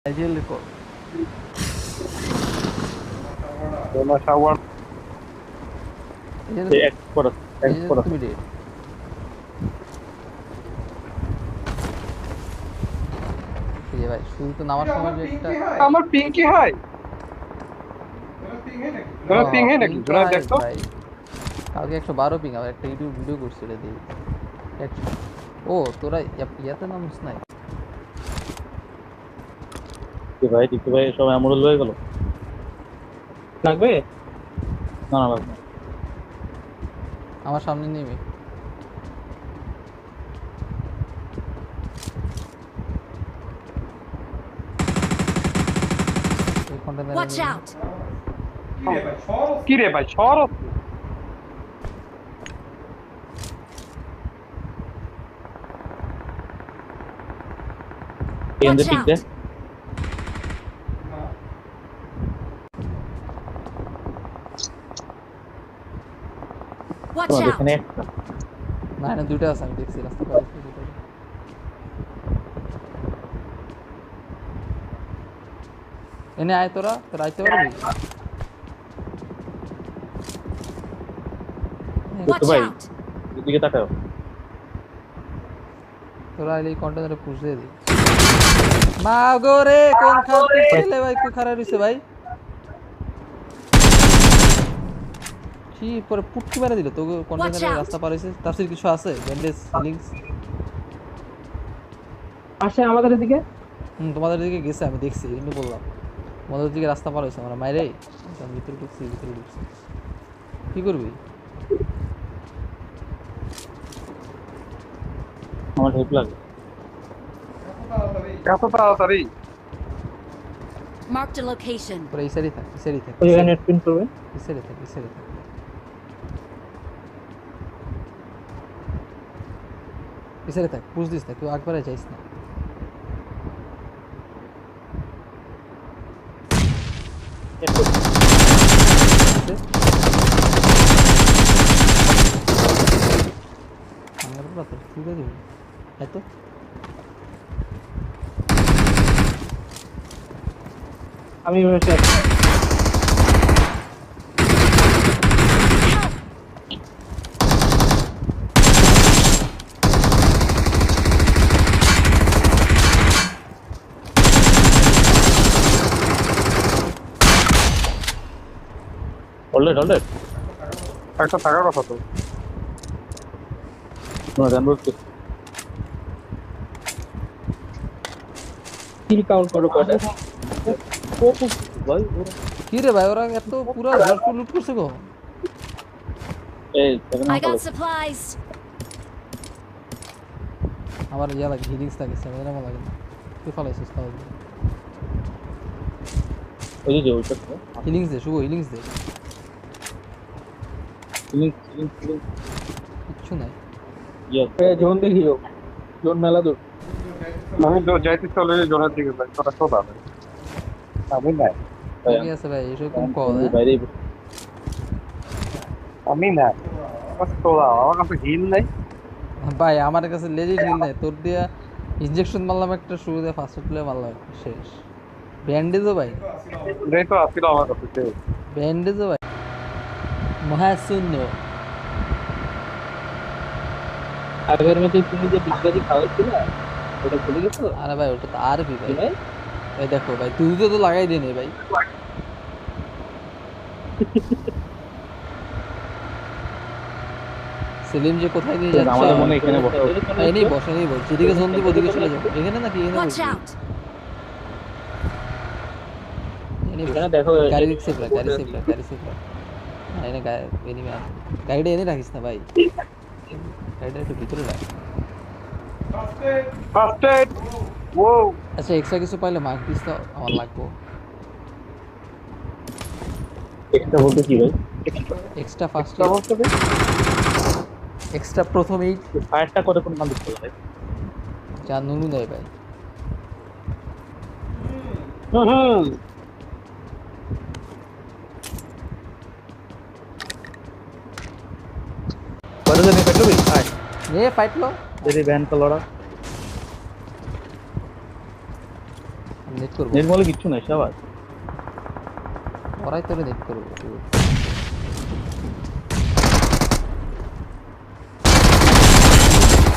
Ayer le co- Una shower ayer export ayer export তুমি date এই যে ভাই শুরু তো নামার সময় যে একটা আমার পিং কি হয় তোরা পিং হয় নাকি ping তো তোরা হয় দেখতো ভাই কালকে 112 পিং আবার একটা ইউটিউব ভিডিও করছিল দিই ও তোরা ইয়াতে নামছ নাই কি ভাই টিকু ভাই সব এমরুল হয়ে গেল লাগবে না না লাগবে না। আমার সামনে নেমে এই কন্টেনারে Watch out! কি রে ভাই শরৎ এখান Watch থেকে ঠিক out! দে Watch তোমার out! এখানে একটা না না দুইটা আছে আমি দেখছি রাস্তা পার হইতে দুইটা এনে আয় তোরা আইতে পারবি Watch ভাই out! এদিকে তাকাও তোরা আইলে এই কন্টেনারে পুশ দিয়ে দি মা গো রে কোন খাতে ছেলে ভাই কো খারাপ হইছে ভাই কি পরে পুটকি মেরে দিল তো কন্টেনারে out! রাস্তা পার হইছে তাফসির কিছু আছে ব্যান্ডেজ লিংকস আসে আমাদের এদিকে তোমাদের দিকে গেছে আমি দেখছি এমনি বললাম তোমাদের দিকে রাস্তা পার হইছে আমরা মাইরে আমি ভিতরে ঢুকছি কি করবি আমার হেল্প লাগে এত তাড়াতাড়ি Marked a location. পুরো এই সাইডে থাক ওইখানে নেট প্রিন্ট করবে এই সাইডে থাক পুষ দিস না কেউ একবারে যাইস না আমার পুরো তো তুলে দিবি এত আমি হয়েছে অলরেড একটা থাকার কথা তো তোমার জানবো কিল কাউন্ট করো কয়টা ভাই কি রে ভাই ওরা এত পুরো জোরপুর লুট করছে গো এই সেভেন I got supplies. আমার ইয়া লাগে হিলিংস লাগে সেভেন আমার লাগে না তুই ফালাইছিস তাহলে ওই যে ওইটা তো হিলিংস দে শুভ হিলিংস দে কিচ্ছু নাই ইয়া জোন দেখিও জোন মেলা দূর আমি তো যাইতে চলে জোনের দিকে ভাই তোরা তো দাও আমি না কি আছে ভাই এরকম কল বাইরে আমি না তোরা আমার কাছে হিল নাই ভাই আমার কাছে লেজিট হিল নাই তোর দিয়া ইনজেকশন মারলাম একটা শুরু দিয়ে ফার্স্ট প্লে মারলাম একটা, শেষ ব্যান্ডেজও ভাই এটাই তো আসছিল আমার কাছে ব্যান্ডেজও ভাই মহাশূন্য আগের মধ্যে তুমি যে বিস্তারিত খাওয়াচ্ছিল ওটা ভুলে গেছো আরে ভাই ওটা তো আর কি ভাই এই দেখো ভাই তুই তো লাগাই দে নে ভাই সেলিম যে কোথায় নিয়ে যাচ্ছে আমাদের মনে এখানে বসে এনেই বসে যেদিকে জোন দিব ওদিকে চলে যাবো এখানে নাকি এখানে Watch বসবি? out! এনে এখানে দেখো গাড়ি সেফ রাখ না এনে এনিমি আছে গাড়িটা এনে রাখিস না ভাই গাড়িটা একটু ভিতরে রাখ ফার্স্ট এড ও আচ্ছা এক্সট্রা কিছু পাইলে মার্ক দিস তো আমার লাগবো একটা বলতে কি ভাই এক্সট্রা ফার্স্ট অবস্থা এক্সট্রা প্রথম এই ফায়ারটা করে কোন মান দিতে ভাই যা নুনু দেয় ভাই হুম বড় জনে পেট্রোল ভাই এ ফাইট লো যদি ব্যান কলরা নেট করবো নেট বলে কিচ্ছু নাই সবার। ওরাই তোরে নেট করবো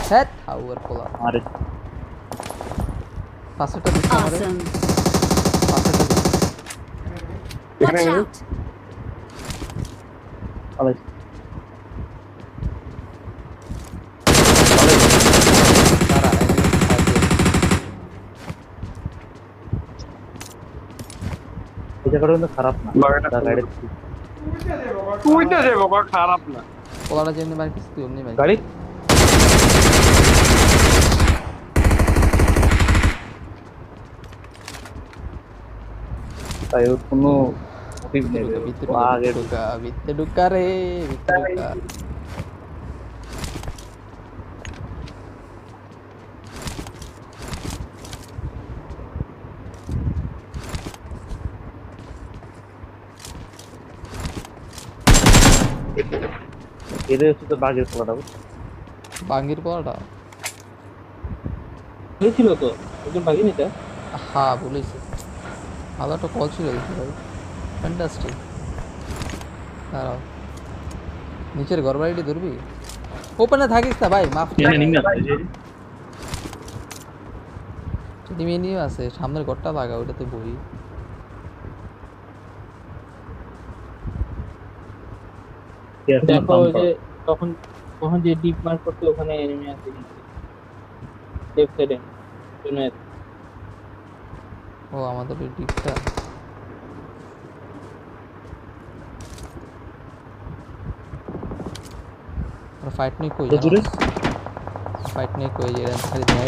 হ্যাঁ হাউয়ার পোলা আরে পাঁচশোটা দিচ্ছে আমারে Awesome. পাঁচশোটা Watch Evening. out. পালাই তারা এই জায়গাটা কিন্তু খারাপ না। লাগাটা তার গাড়ি তুইটা যে বাবা খারাপ না। পোলাটা যেমনি মারি তুই অমনি মারি গাড়ি তাই ওর কোনো মোটিভ নেই রে। ও আগে ভিতরে ঢুকা রে ভিতরে ঢুকা এদের হচ্ছে তো বাঘের পোলাটা বাঙ্গির পোলাটা হয়েছিল তো একজন বাঘিনি তা হ্যাঁ বলেছি ভালো একটা কল ছিল দেখি ভাই ফ্যান্টাস্টিক দাঁড়াও নিচের ঘর বাড়িটি ধরবি ওপেনে থাকিস না ভাই মাফ এনে নিমে আসছে যে টিমে নিয়ে আছে সামনের ঘরটা লাগা ওইটাতে বই দেখো ওই যে তখন তখন যে ডিপ মার্ক করতে ওখানে এনিমি আছে লেফট সাইডে জুনের ও আমাদের ওই ডিপটা ফাইট নেই কই দূরে? ফাইট নেই কই যে খালি ধ্যান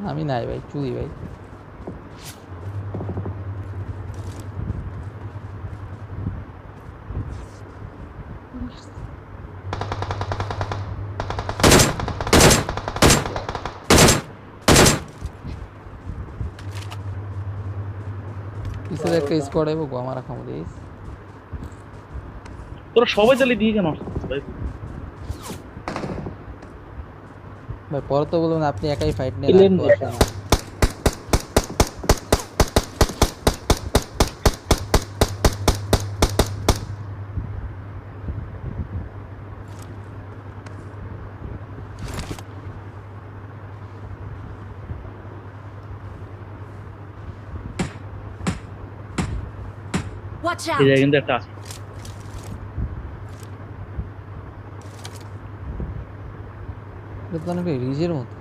আমি নাই ভাই চুরি ভাই পিছনে একটা স্কোয়াড আইবো গো আমার রাখা মধ্যে তোরা সবাই চালিয়ে দিয়ে কেন আসছিস ভাই? ভাই পরে তো বলবেন আপনি একাই ফাইট নিয়ে Killing রাখতে data. পারছেন না। Watch এই out. জায়গায় কিন্তু একটা আছে এটা তো অনেক রিজের মতো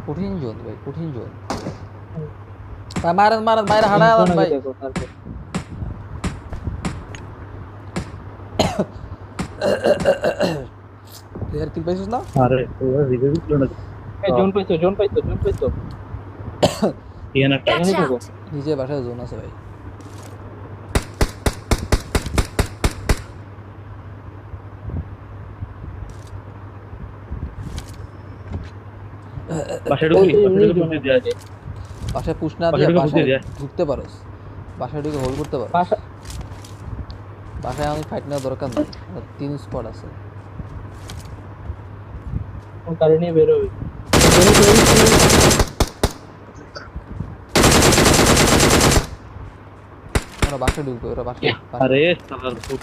কঠিন জোন ভাই কঠিন জোন ভাই মারেন মারেন বাইরে হাঁটা ভাই দেখো তারপর প্লেয়ার কিল পাইছিস না আরে ওরা রিভিউ ছিল না এই জোন পাইছো জোন পাইছো জোন পাইছো এখানে একটা Watch দেখো। out. নিজে বাসায় জোন আছে ভাই বাসায় ঢুকি বাসায় ঢুকে ঢুকে দিয়ে বাসায় পুশ না বাসায় দিয়ে ঢুকে বাসায় ঢুকে যায়। ঢুকতে পারোস বাসায় ঢুকে হোল্ড করতে পারো বাসা বাসায় আমি ফাইট নেওয়ার দরকার নেই 3 স্কোয়াড আছে গাড়ি নিয়ে বের হবে ওরা বাসায় ঢুকবে ওরা বাসায় আরে সালার ফুট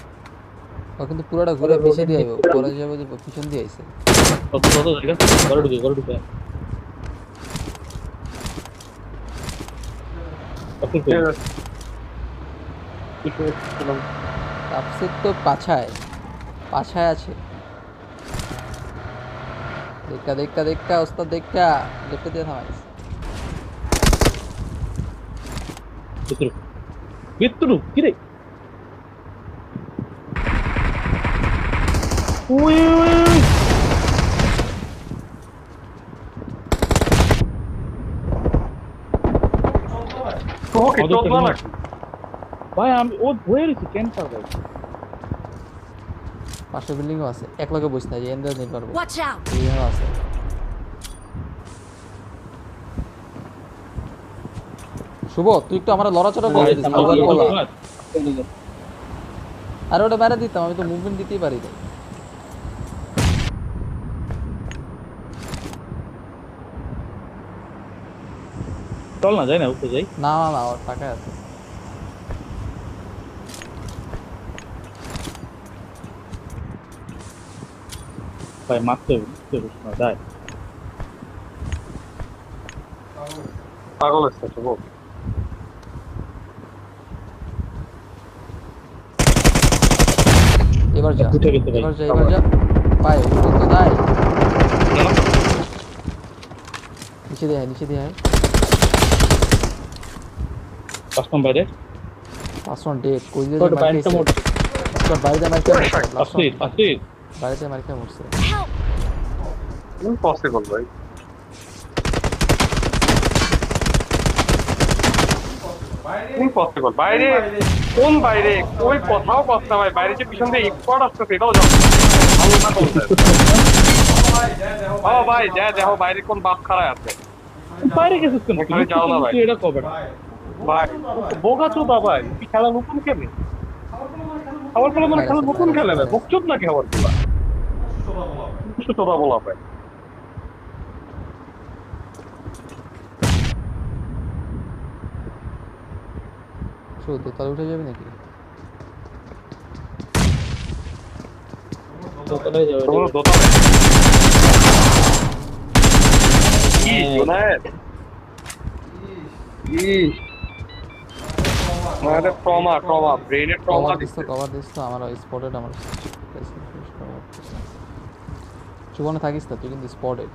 ও কিন্তু পুরোটা ঘুরে পিছিয়ে দিয়ে আইবো পরে যাবে যে পিছন দিয়ে আইছে কত কত জায়গা ঘরে ঢুকে ঠিক আছে। আপসেট তো পাছায় পাছায় আছে দেখা দেখা দেখা ওস্তাদ দেখা লেফটে দিয়ে থামাইস ভিতরে ভিতরে কি রে ওই ওকে চোখ না লাগছে। ভাই আমি ও ধরে রয়েছি ক্যান্সার ভাই। পাশের বিল্ডিংও আছে, এক লগে বসে না, যে এন্ডার নিতে পারবো, Watch out! এইখানেও আছে। শুভ তুই একটু আমার লড়াচড়া করে দিস, আবার বলা। আর ওটা বাইরে দিতাম, আমি তো মুভমেন্ট দিতেই পারি না। চল না যাই না উঠে যাই। না না না, ওর টাকায় আছে। ভাই মারতে হবে না যাই। পাগল আছে শুভ। এবার যা, উঠে গেছে ভাই। এবার যা, এবার যা। ভাই উঠে তো নাই। নিচে দিয়ে আয়, নিচে দিয়ে আয়। 5 নম্বরে লাস্ট ওয়ান ডেড, কই দিয়ে তোর মার বাইরেটা খাইছে। মোড়ছে। তোর বাইরে দিয়ে মার খাইছে, লাস্ট আসিফ ওয়ান আসিফ বাইরে দিয়ে মার খাই মরছে। Help! ইম্পসিবল ভাই। ইম্পসিবল বাইরে, কোন বাইরে, কই কোথাও কথা ভাই, বাইরে যে পিছন দিয়ে স্কোয়াড আসতেছে এটাও জানো। ভালো না বলতে ও ভাই যা দেখো বাইরে কোন বাপ খাড়ায় আছে। বাইরে গেছিস কেন? ওখানে যাও না ভাই। তুই এটা কবে না? ভাই বোকা চোদা ভাই, তুই খেলা নতুন খেলে আমার খেলা মানে খেলা নতুন খেলে ভাই, বকচোদ নাকি আমার খেলা কিছু চোদা বলা ভাই। শুধু তাহলে উঠে যাবে নাকি? দোতলায় যাবে তোমরা দোতা কি জোনায়েত ইস মানে ট্রমা ব্রেনের ট্রমা কভার দিস দিচ্ছে। তো, কভার দিস তো, আমার স্পটেড, আমার চুবনে থাকিস না তুই, কিন্তু স্পটেড।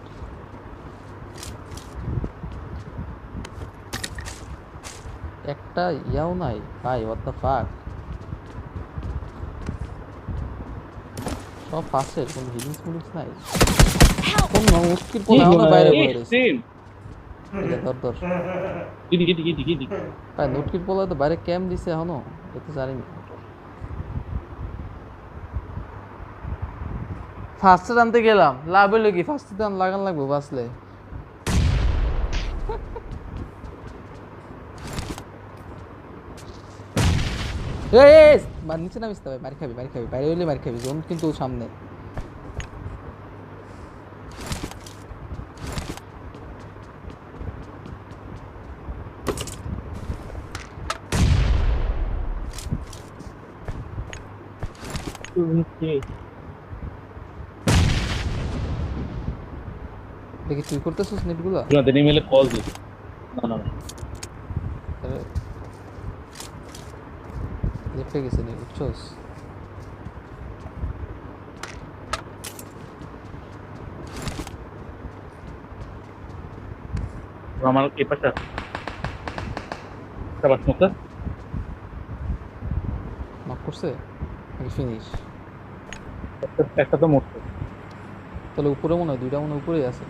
একটা ইয়াও নাই ভাই, হোয়াট দ্য ফাক। সব ফার্স্ট এড, কোনো হিলিংস মিলিংস নাই। কোন মুশকিল কোন আমাদের বাইরে বয়ে রয়েছে। সেম এটা ধর ধর গিদি ভাই, নোটকিট বলে তো বাইরে ক্যাম্প দিছে এখনো, এতে জানি না। ফার্স্টে আনতে গেলাম, লাভ হইলো কি? ফার্স্টে দাম লাগান লাগবো বাঁচলে। নিচে নামিস না ভাই, মারি খাবি, মারি খাবি, বাইরে হইলে মারি খাবি, জোন কিন্তু সামনে। দেখি তুই করতেছিস নেটগুলো, আপনাদের ইমেলে কল দিস। না লেফটে গেছে নি, বুঝছস? আমার এই পাশে সবার মুখে নক করছে নাকি ফিনিশ? একটা তো মরছে। তাহলে উপরে মনে হয় দুইটা, মনে হয় উপরেই আছে।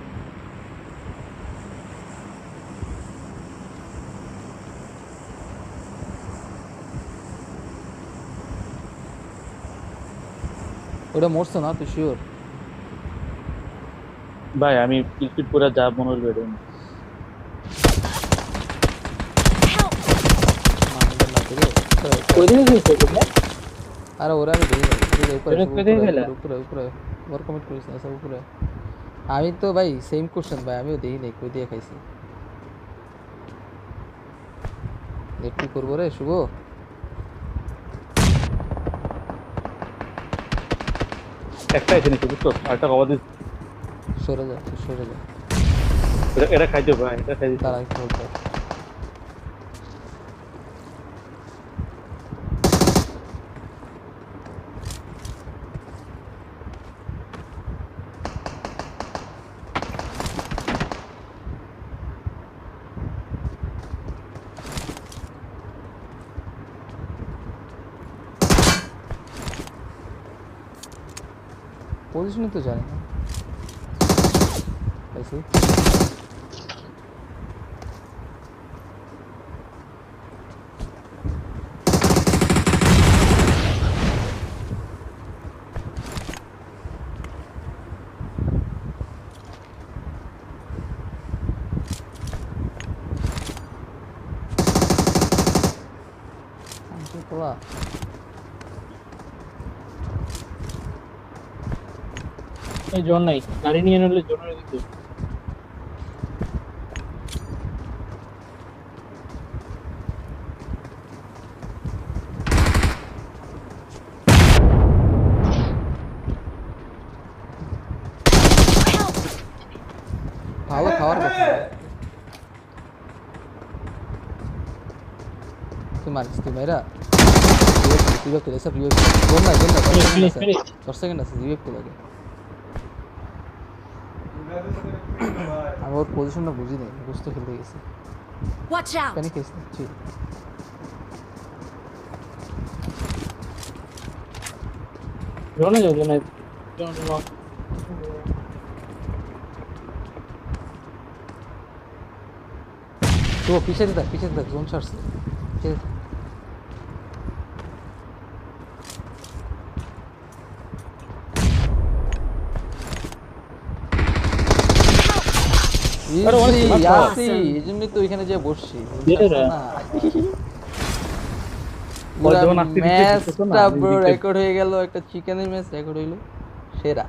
ওটা মরছে না, তুই শিওর? ভাই আমি ক্লিক করে যা মনে হলো এটা ওইদিকে গেছে তোমরা? আরে ওরা আমি দেখি নাই, উপরে এটা কোথায় গেলা? উপরে উপরে ওর কমেন্ট করিস না, সব উপরে। আমি তো ভাই সেম কোশ্চেন ভাই, আমিও দেখি নাই কই দিয়ে খাইছি। কি করবো রে শুভ? একটা এসে নিচ্ছে বুঝছো, আরেকটা কবা দিস। সরে যা, তুই সরে যা, এটা খাইতে ভাই, এটা খাই দিতে। তারা একটু বলতে হবে। পজিশনই তো জানি না। পাইছি। পোলা এই জন নাই গাড়ি নিয়ে নিলে জনের দিকে ভালো খাওয়ার কথা তুই মারিস তুই মেয়েরা রিভাইভ করে সব রিভাইভ গোল না 10 সেকেন্ড আছে রিভাইভ করে লাগে আমি ওর পজিশনটা বুঝি নাই বুঝতে খেলতে গেছি Watch out! প্যানিক কেস ছিল জনে যাও জনে জন নক তো পিছে দেখ জোন ছাড়ছে পিছে আরে অনেক Easy, মাত্রা। আসি, এই জন্যই তো ওইখানে যে বসছি যেটা? ওর যখন আসতে দিচ্ছে, বুঝতেছো না? ম্যাচটা আমি পুরো জিতে- রেকর্ড হয়ে গেল একটা চিকেনের ম্যাচ রেকর্ড হইলো সেরা